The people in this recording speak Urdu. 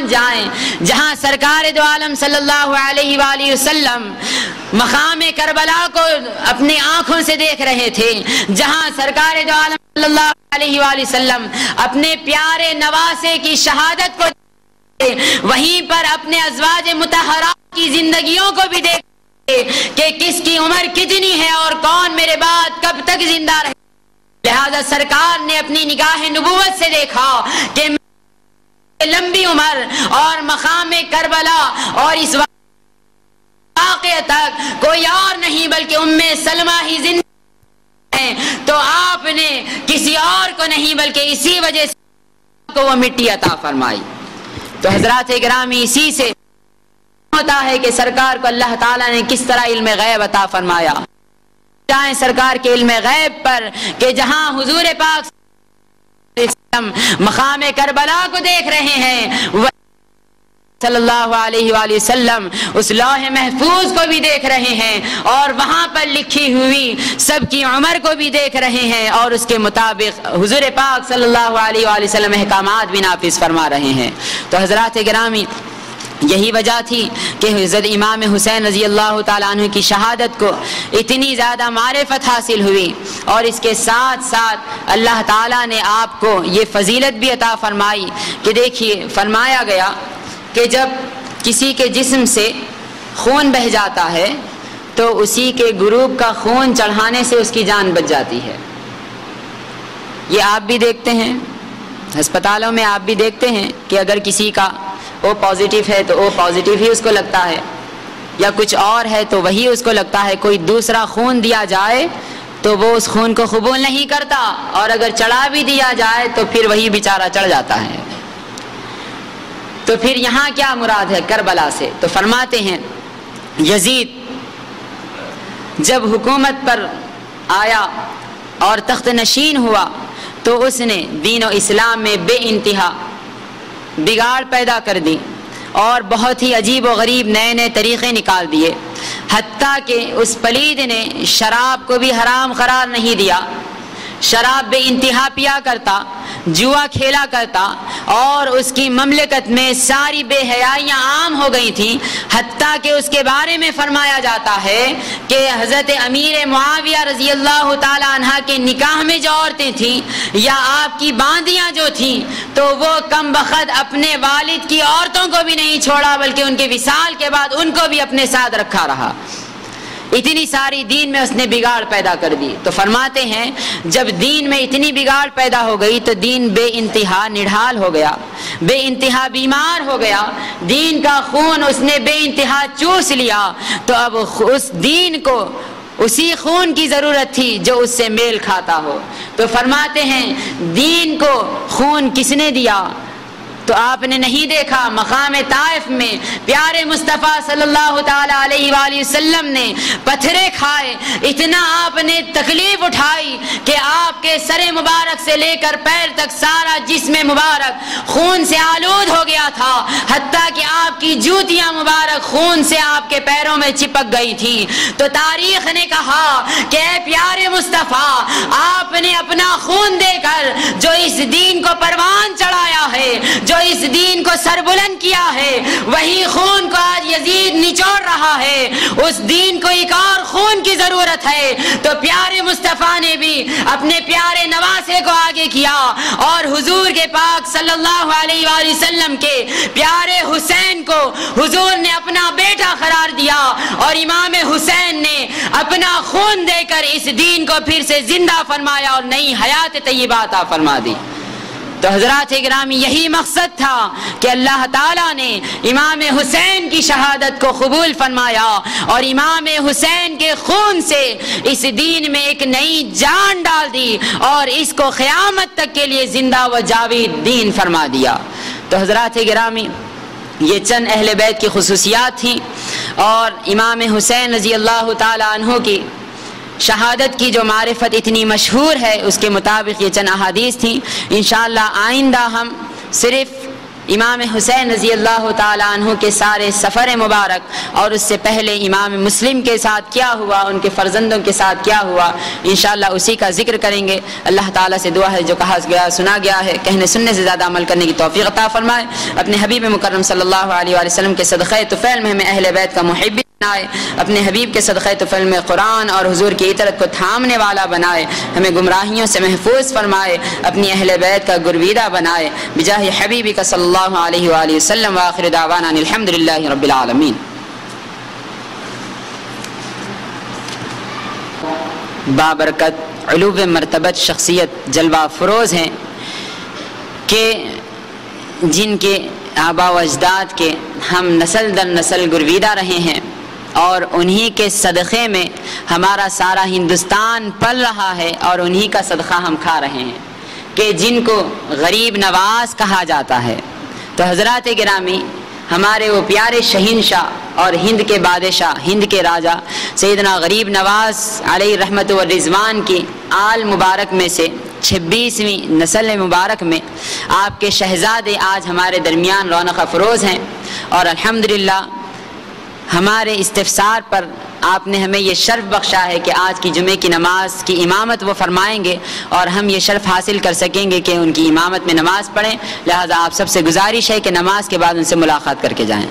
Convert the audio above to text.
مکان جائیں جہاں سرکار دو عالم صلی اللہ علیہ وآلہ وسلم مقام کربلا کو اپنی آنکھوں سے دیکھ رہے تھے، جہاں سرکار دو عالم صلی اللہ علیہ وآلہ وسلم اپنے پیارے نواسے کی شہادت کو وہیں پر اپنے ازواج مطہرات کی زندگیوں کو بھی دیکھتے کہ کس کی عمر کتنی ہے اور کون میرے بعد کب تک زندہ رہے. لہذا سرکار نے اپنی نگاہ نبوت سے دیکھا کہ لمبی عمر اور مقام کربلا اور اس واقعے تک کوئی اور نہیں بلکہ ام سلمہ ہی زندہ ہے، تو آپ نے کسی اور کو نہیں بلکہ اسی وجہ سے کو وہ مٹی عطا فرمائی. تو حضرات گرامی اسی سے ہوتا ہے کہ سرکار کو اللہ تعالیٰ نے کس طرح علم غیب عطا فرمایا. جائیں سرکار کے علم غیب پر کہ جہاں حضور پاک مقام کربلا کو دیکھ رہے ہیں، صلی اللہ علیہ وآلہ وسلم اس لوح محفوظ کو بھی دیکھ رہے ہیں اور وہاں پر لکھی ہوئی سب کی عمر کو بھی دیکھ رہے ہیں اور اس کے مطابق حضور پاک صلی اللہ علیہ وآلہ وسلم احکامات بھی نافذ فرما رہے ہیں. تو حضرات گرامی یہی وجہ تھی کہ حضرت امام حسین رضی اللہ تعالیٰ عنہ کی شہادت کو اتنی زیادہ معرفت حاصل ہوئی اور اس کے ساتھ ساتھ اللہ تعالیٰ نے آپ کو یہ فضیلت بھی عطا فرمائی کہ دیکھیے فرمایا گیا کہ جب کسی کے جسم سے خون بہہ جاتا ہے تو اسی کے گروپ کا خون چڑھانے سے اس کی جان بچ جاتی ہے. یہ آپ بھی دیکھتے ہیں ہسپتالوں میں، آپ بھی دیکھتے ہیں کہ اگر کسی کا او پازیٹیو ہے تو او پازیٹیو ہی اس کو لگتا ہے، یا کچھ اور ہے تو وہی اس کو لگتا ہے. کوئی دوسرا خون دیا جائے تو وہ اس خون کو قبول نہیں کرتا، اور اگر چڑھا بھی دیا جائے تو پھر وہی بیچارہ چڑھ جاتا ہے. تو پھر یہاں کیا مراد ہے کربلا سے؟ تو فرماتے ہیں یزید جب حکومت پر آیا اور تخت نشین ہوا تو اس نے دین و اسلام میں بے انتہا بگاڑ پیدا کر دی اور بہت ہی عجیب و غریب نئے نئے طریقے نکال دیے، حتیٰ کہ اس پلید نے شراب کو بھی حرام قرار نہیں دیا. شراب بے انتہا پیا کرتا، جوا کھیلا کرتا، اور اس کی مملکت میں ساری بے حیائیاں عام ہو گئی تھیں، حتیٰ کہ اس کے بارے میں فرمایا جاتا ہے کہ حضرت امیر معاویہ رضی اللہ تعالی عنہ کے نکاح میں جو عورتیں تھیں یا آپ کی باندیاں جو تھیں تو وہ کم بخت اپنے والد کی عورتوں کو بھی نہیں چھوڑا بلکہ ان کے وصال کے بعد ان کو بھی اپنے ساتھ رکھا رہا. اتنی ساری دین میں اس نے بگاڑ پیدا کر دی. تو فرماتے ہیں جب دین میں اتنی بگاڑ پیدا ہو گئی تو دین بے انتہا نڈھال ہو گیا، بے انتہا بیمار ہو گیا، دین کا خون اس نے بے انتہا چوس لیا. تو اب اس دین کو اسی خون کی ضرورت تھی جو اس سے میل کھاتا ہو. تو فرماتے ہیں دین کو خون کس نے دیا؟ تو آپ نے نہیں دیکھا مقام طائف میں پیارے مصطفیٰ صلی اللہ تعالی علیہ وآلہ وسلم نے پتھرے کھائے، اتنا آپ نے تکلیف اٹھائی کہ آپ کے سر مبارک سے لے کر پیر تک سارا جسم مبارک خون سے آلود ہو گیا تھا، حتیٰ کہ آپ کی جوتیاں مبارک خون سے آپ کے پیروں میں چپک گئی تھی. تو تاریخ نے کہا کہ اے پیارے مصطفیٰ، آپ نے اپنا خون دے کر جو اس دین کو پروان چڑھایا ہے، جو اس دین کو سر بلند کیا ہے، وہی خون کو آج یزید نچوڑ رہا ہے. اس دین کو ایک اور خون کی ضرورت ہے. تو پیارے مصطفیٰ نے بھی اپنے پیارے نواسے کو آگے کیا اور حضور کے پاک صلی اللہ علیہ وآلہ وسلم کے پیارے حسین کو حضور نے اپنا بیٹا قرار دیا اور امام حسین نے اپنا خون دے کر اس دین کو پھر سے زندہ فرمایا اور نئی حیات طیبہ عطا فرما دی. تو حضرات گرامی یہی مقصد تھا کہ اللہ تعالیٰ نے امام حسین کی شہادت کو قبول فرمایا اور امام حسین کے خون سے اس دین میں ایک نئی جان ڈال دی اور اس کو قیامت تک کے لیے زندہ و جاوید دین فرما دیا. تو حضرات گرامی یہ چند اہل بیت کی خصوصیات تھیں اور امام حسین رضی اللہ تعالی عنہ کی شہادت کی جو معرفت اتنی مشہور ہے اس کے مطابق یہ چند احادیث تھیں. انشاءاللہ آئندہ ہم صرف امام حسین رضی اللہ تعالیٰ عنہ کے سارے سفر مبارک اور اس سے پہلے امام مسلم کے ساتھ کیا ہوا، ان کے فرزندوں کے ساتھ کیا ہوا، انشاءاللہ اسی کا ذکر کریں گے۔ اللہ تعالیٰ سے دعا ہے جو کہا گیا سنا گیا ہے کہنے سننے سے زیادہ عمل کرنے کی توفیق عطا فرمائے۔ اپنے حبیب مکرم صلی اللہ علیہ وآلہ وسلم کے صدقہ طفیل میں ہمیں اہل بیت کا محب بنائے، اپنے حبیب کے صدقہ طفیل میں قرآن اور حضور کی اطاعت کو تھامنے والا بنائے، ہمیں گمراہیوں سے محفوظ فرمائے، اپنی اہل بیت کا گرویدہ بنائے، بجاہ حبیبی کا صلی اللہ علیہ وآلہ وسلم۔ وآخر دعوانا الحمدللہ رب العالمین۔ بابرکت علو مرتبت شخصیت جلوہ فروز ہیں کہ جن کے آبا و اجداد کے ہم نسل در نسل گرویدہ رہے ہیں، اور انہی کے صدقے میں ہمارا سارا ہندوستان پل رہا ہے، اور انہی کا صدقہ ہم کھا رہے ہیں، کہ جن کو غریب نواز کہا جاتا ہے۔ تو حضرات گرامی، ہمارے وہ پیارے شہنشاہ اور ہند کے بادشاہ، ہند کے راجہ سیدنا غریب نواز علیہ رحمت و رضوان کی آل مبارک میں سے 26ویں نسل مبارک میں آپ کے شہزادے آج ہمارے درمیان رونق افروز ہیں، اور الحمدللہ ہمارے استفسار پر آپ نے ہمیں یہ شرف بخشا ہے کہ آج کی جمعے کی نماز کی امامت وہ فرمائیں گے، اور ہم یہ شرف حاصل کر سکیں گے کہ ان کی امامت میں نماز پڑھیں۔ لہذا آپ سب سے گزارش ہے کہ نماز کے بعد ان سے ملاقات کر کے جائیں۔